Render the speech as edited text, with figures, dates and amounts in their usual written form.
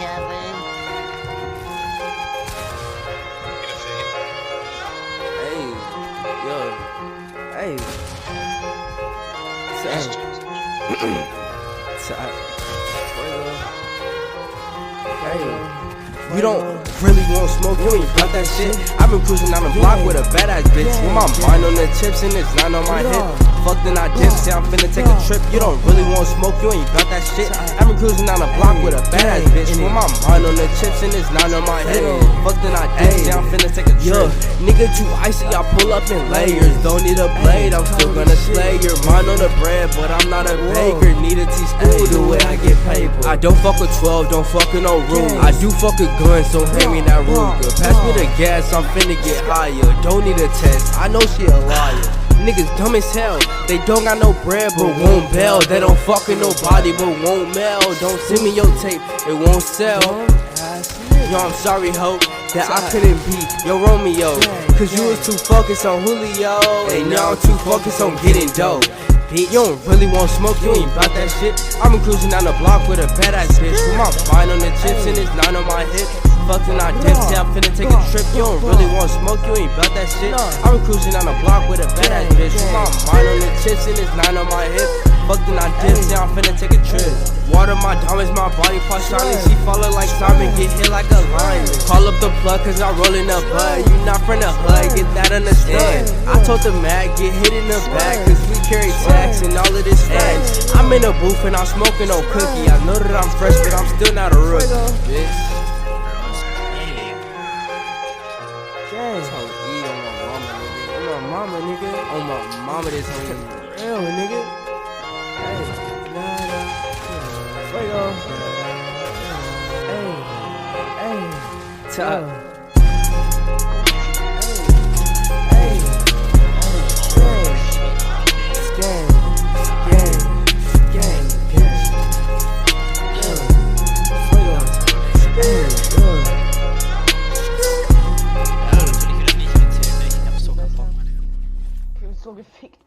Kevin. Hey, yo, hey. Hey, you don't really want smoke, you ain't got that shit. I've been cruising down the block with a badass bitch, with my mind on the chips and it's not on my hip. Fuck then I dip, say I'm finna take a trip. You don't really want smoke, you ain't got that shit. I've been cruising down the block with a badass bitch, with my mind on the chips and it's not on my hip. Fuck then I dip, say I'm finna take a trip. Nigga too icy, I pull up in layers. Don't need a blade, I'm still gonna slay your mind on the bread, but I'm not a baker. Need a T-school the way I get paid. I don't fuck with 12, don't fuck with no rule. I do fuck with guns, so hand me that Ruger. Pass me the gas, I'm finna get higher. Don't need a test, I know she a liar. Niggas dumb as hell, they don't got no bread but won't bail. They don't fuck with nobody but won't mail. Don't send me your tape, it won't sell. Yo, I'm sorry, ho, that I couldn't be your Romeo, cause you was too focused on Julio, and now I'm too focused on getting dope. You don't really want smoke, you ain't bout that shit. I've been cruising down the block with a badass bitch, with my mind on the chips and it's not on my hip. Fucking I dip, say I'm finna take a trip. You don't really want smoke, you ain't bout that shit. I've been cruising down the block with a badass bitch, with my mind on the chips and it's not on my hip. Fucking I dip, say I'm finna take a trip. Water my diamonds, my body part shining. She follow like Simon, get hit like a lion. Call up the plug cause I'm rolling up bud. You not from the hood, get that understand. I told the mag, get hit in the back, cause we carry tax and all of this facts. I'm in the booth and I'm smoking no cookie. I know that I'm fresh, but I'm still not a rookie, bitch. That's how we eat on my mama, nigga. On my mama, nigga. On my mama, this hoe real, nigga. Hey, fuego. Hey, top. So gefickt worden.